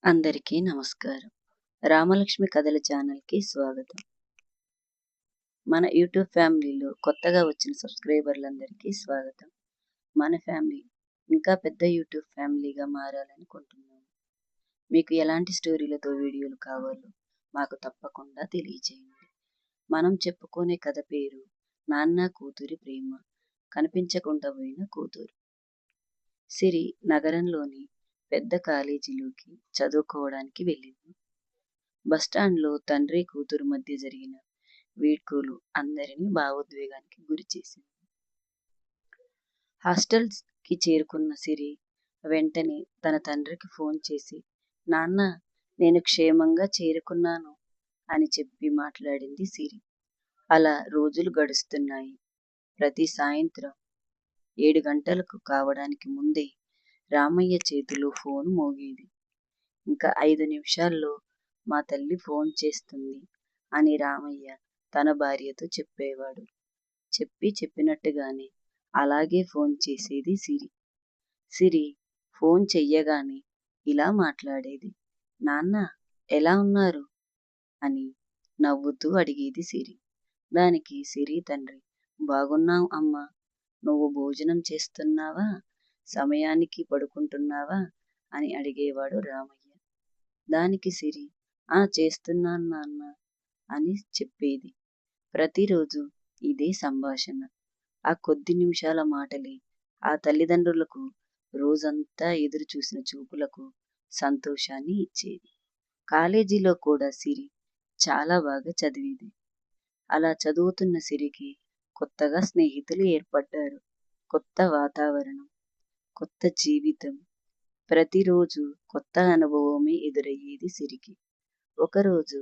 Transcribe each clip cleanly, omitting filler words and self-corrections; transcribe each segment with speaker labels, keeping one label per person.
Speaker 1: అందరికీ నమస్కారం. రామలక్ష్మి కథల ఛానల్‌కి స్వాగతం. మన యూట్యూబ్ ఫ్యామిలీలో కొత్తగా వచ్చిన సబ్స్క్రైబర్లందరికీ స్వాగతం. మన ఫ్యామిలీ ఇంకా పెద్ద యూట్యూబ్ ఫ్యామిలీగా మారాలనుకుంటున్నాము. మీకు ఎలాంటి స్టోరీలతో వీడియోలు కావాలో మాకు తప్పకుండా తెలియజేయండి. మనం చెప్పుకునే కథ పేరు నాన్న కూతురి ప్రేమ, కనిపించకుండా పోయిన కూతురు. సిరి నగరంలోని పెద్ద కాలేజీలోకి చదువుకోవడానికి వెళ్ళింది. బస్టాండ్లో తండ్రి కూతురు మధ్య జరిగిన వీడ్కోలు అందరినీ భావోద్వేగానికి గురిచేసింది. హాస్టల్కి చేరుకున్న సిరి వెంటనే తన తండ్రికి ఫోన్ చేసి, నాన్న, నేను క్షేమంగా చేరుకున్నాను అని చెప్పి మాట్లాడింది సిరి. అలా రోజులు గడుస్తున్నాయి. ప్రతి సాయంత్రం 7 గంటలకు కావడానికి ముందే రామయ్య చేతిలో ఫోన్ మోగేది. ఇంకా 5 నిమిషాల్లో మా తల్లి ఫోన్ చేస్తుంది అని రామయ్య తన భార్యతో చెప్పేవాడు. చెప్పినట్టుగానే అలాగే ఫోన్ చేసేది సిరి. సిరి ఫోన్ చెయ్యగానే ఇలా మాట్లాడేది, నాన్న ఎలా ఉన్నారు అని నవ్వుతూ అడిగేది సిరి. దానికి సిరి తండ్రి, బాగున్నాం అమ్మా, నువ్వు భోజనం చేస్తున్నావా, సమయానికి పడుకుంటున్నావా అని అడిగేవాడు రామయ్య. దానికి సిరి, చేస్తున్నాను నాన్న అని చెప్పేది. ప్రతిరోజు ఇదే సంభాషణ. ఆ కొద్ది నిమిషాల మాటలే ఆ తల్లిదండ్రులకు రోజంతా ఎదురు చూసిన చూపులకు సంతోషాన్ని ఇచ్చేది. కాలేజీలో కూడా సిరి చాలా బాగా చదివేది. అలా చదువుతున్న సిరికి కొత్తగా స్నేహితులు ఏర్పడ్డారు. కొత్త వాతావరణం, కొత్త జీవితం. ప్రతిరోజు కొత్త అనుభవమే ఎదురయ్యేది సిరికి. ఒకరోజు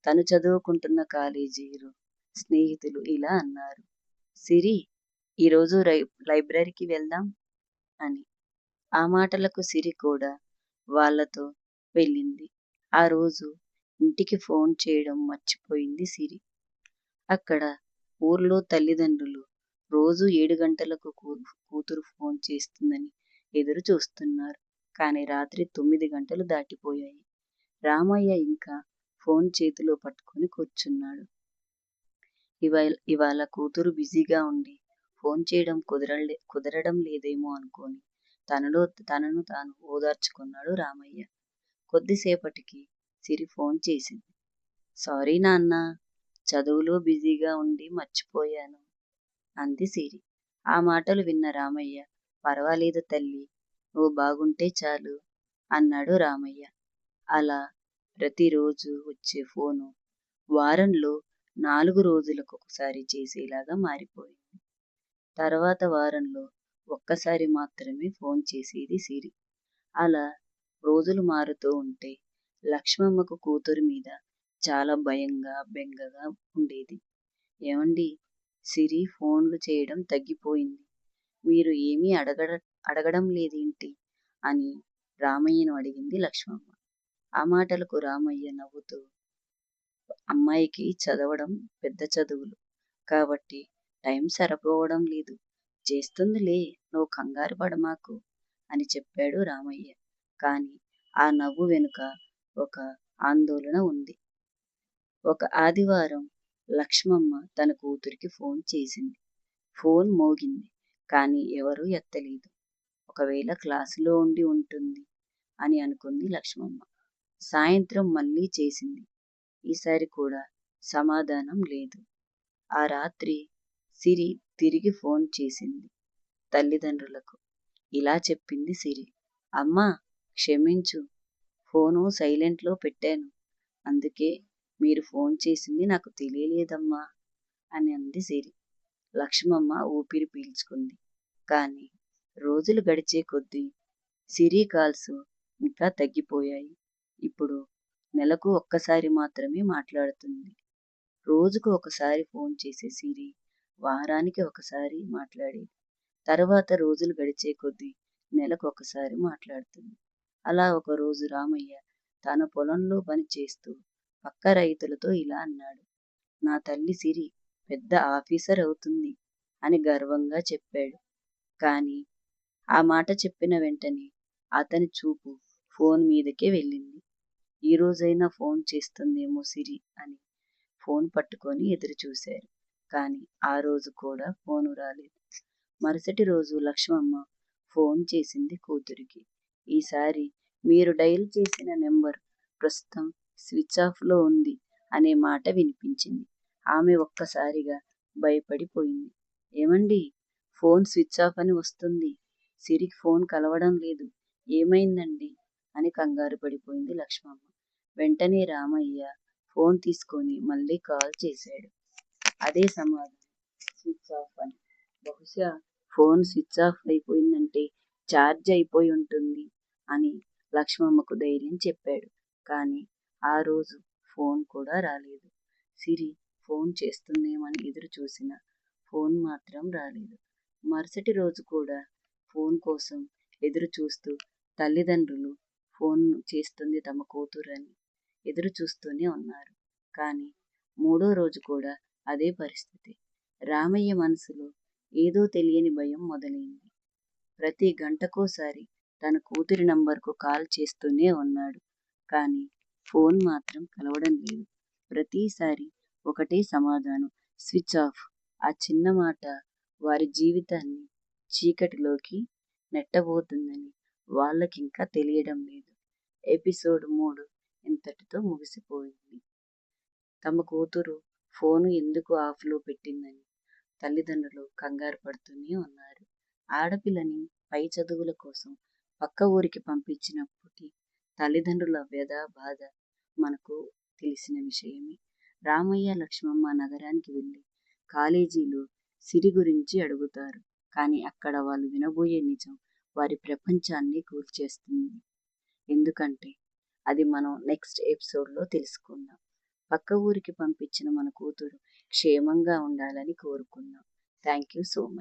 Speaker 1: తను చదువుకుంటున్న కాలేజీలో స్నేహితులు ఇలా అన్నారు, సిరి, ఈరోజు లైబ్రరీకి వెళ్దాం అని. ఆ మాటలకు సిరి కూడా వాళ్ళతో వెళ్ళింది. ఆ రోజు ఇంటికి ఫోన్ చేయడం మర్చిపోయింది సిరి. అక్కడ ఊర్లో తల్లిదండ్రులు రోజు 7 గంటలకు కూతురు ఫోన్ చేస్తుందని ఎదురు చూస్తున్నారు. కానీ రాత్రి 9 గంటలు దాటిపోయాయి. రామయ్య ఇంకా ఫోన్ చేతిలో పట్టుకొని కూర్చున్నాడు. ఇవాళ కూతురు బిజీగా ఉండి ఫోన్ చేయడం కుదరడం లేదేమో అనుకొని తనను తాను ఓదార్చుకున్నాడు రామయ్య. కొద్దిసేపటికి సిరి ఫోన్ చేసింది. సారీ నాన్న, చదువులో బిజీగా ఉండి మర్చిపోయాను అంది సిరి. ఆ మాటలు విన్న రామయ్య, పర్వాలేదు తల్లి, నువ్వు బాగుంటే చాలు అన్నాడు రామయ్య. అలా ప్రతిరోజు వచ్చే ఫోను వారంలో 4 రోజులకు ఒకసారి చేసేలాగా మారిపోయింది. తర్వాత వారంలో ఒక్కసారి మాత్రమే ఫోన్ చేసేది సిరి. అలా రోజులు మారుతూ ఉంటే లక్ష్మమ్మకు కూతురు మీద చాలా భయంగా బెంగగా ఉండేది. ఏమండి, సిరి ఫోన్లు చేయడం తగ్గిపోయింది, మీరు ఏమీ అడగడం లేదేంటి అని రామయ్యను అడిగింది లక్ష్మమ్మ. ఆ మాటలకు రామయ్య నవ్వుతూ, అమ్మాయికి చదవడం పెద్ద చదువులు కాబట్టి టైం సరిపోవడం లేదు, చేస్తుందిలే, నువ్వు కంగారు పడమాకు అని చెప్పాడు రామయ్య. కానీ ఆ నవ్వు వెనుక ఒక ఆందోళన ఉంది. ఒక ఆదివారం లక్ష్మమ్మ తన కూతురికి ఫోన్ చేసింది. ఫోన్ మోగింది, కానీ ఎవరూ ఎత్తలేదు. ఒకవేళ క్లాసులో ఉండి ఉంటుంది అని అనుకుంది లక్ష్మమ్మ. సాయంత్రం మళ్ళీ చేసింది. ఈసారి కూడా సమాధానం లేదు. ఆ రాత్రి సిరి తిరిగి ఫోన్ చేసింది తల్లిదండ్రులకు. ఇలా చెప్పింది సిరి, అమ్మా, క్షమించు, ఫోను సైలెంట్లో పెట్టాను, అందుకే మీరు ఫోన్ చేసింది నాకు తెలియలేదమ్మా అని అంది సిరి. లక్ష్మమ్మ ఊపిరి పీల్చుకుంది. కానీ రోజులు గడిచే కొద్దీ సిరి కాల్స్ ఇంకా తగ్గిపోయాయి. ఇప్పుడు నెలకు ఒక్కసారి మాత్రమే మాట్లాడుతుంది. రోజుకు ఒకసారి ఫోన్ చేసే సిరి వారానికి ఒకసారి మాట్లాడేది. తర్వాత రోజులు గడిచే కొద్దీ నెలకు ఒకసారి మాట్లాడుతుంది. అలా ఒకరోజు రామయ్య తన పొలంలో పని చేస్తూ పక్క రైతులతో ఇలా అన్నాడు, నా తల్లి సిరి పెద్ద ఆఫీసర్ అవుతుంది అని గర్వంగా చెప్పాడు. కానీ ఆ మాట చెప్పిన వెంటనే అతని చూపు ఫోన్ మీదకే వెళ్ళింది. ఈ రోజైనా ఫోన్ చేస్తుందేమో సిరి అని ఫోన్ పట్టుకొని ఎదురు చూశారు. కానీ ఆ రోజు కూడా ఫోను రాలేదు. మరుసటి రోజు లక్ష్మమ్మ ఫోన్ చేసింది కూతురికి. ఈసారి మీరు డయల్ చేసిన నెంబర్ ప్రస్తుతం స్విచ్ ఆఫ్లో ఉంది అనే మాట వినిపించింది. ఆమె ఒక్కసారిగా భయపడిపోయింది. ఏమండి, ఫోన్ స్విచ్ ఆఫ్ అని వస్తుంది. సిరికి ఫోన్ కలవడం లేదు. ఏమైందండి అని కంగారు పడిపోయింది లక్ష్మమ్మ. వెంటనే రామయ్య ఫోన్ తీసుకొని మళ్ళీ కాల్ చేశాడు. అదే సమాధానం, స్విచ్ ఆఫ్ అని. బహుశా ఫోన్ స్విచ్ ఆఫ్ అయిపోయిందంటే ఛార్జ్ అయిపోయి ఉంటుంది అని లక్ష్మమ్మకు ధైర్యం చెప్పాడు. కానీ ఆ రోజు ఫోన్ కూడా రాలేదు. సిరి ఫోన్ చేస్తుందేమని ఎదురు చూసిన ఫోన్ మాత్రం రాలేదు. మరుసటి రోజు కూడా ఫోన్ కోసం ఎదురు చూస్తూ తల్లిదండ్రులు ఫోన్ చేస్తుంది తమ కూతురని ఎదురు చూస్తూనే ఉన్నారు. కానీ మూడో రోజు కూడా అదే పరిస్థితి. రామయ్య మనసులో ఏదో తెలియని భయం మొదలైంది. ప్రతి గంటకోసారి తన కూతురి నంబర్కు కాల్ చేస్తూనే ఉన్నాడు. కానీ ఫోన్ మాత్రం కలవడం లేదు. ప్రతిసారి ఒకటే సమాధానం, స్విచ్ ఆఫ్. ఆ చిన్న మాట వారి జీవితాన్ని చీకటిలోకి నెట్టబోతుందని వాళ్ళకింకా తెలియడం లేదు. ఎపిసోడ్ 3 ఇంతటితో ముగిసిపోయింది. తమ కూతురు ఫోను ఎందుకు ఆఫ్లో పెట్టిందని తల్లిదండ్రులు కంగారు పడుతూనే ఉన్నారు. ఆడపిల్లని పై చదువుల కోసం పక్క ఊరికి పంపించినప్పటి తల్లిదండ్రుల వ్యధ బాధ మనకు తెలిసిన విషయమే. రామయ్య లక్ష్మమ్మ నగరానికి వెళ్ళి కాలేజీలో సిరి గురించి అడుగుతారు. కానీ అక్కడ వాళ్ళు వినబోయే నిజం వారి ప్రపంచాన్ని కూల్చేస్తుంది. ఎందుకంటే అది మనం నెక్స్ట్ ఎపిసోడ్లో తెలుసుకుందాం. పక్క ఊరికి పంపించిన మన కూతురు క్షేమంగా ఉండాలని కోరుకుందాం. Thank you so much.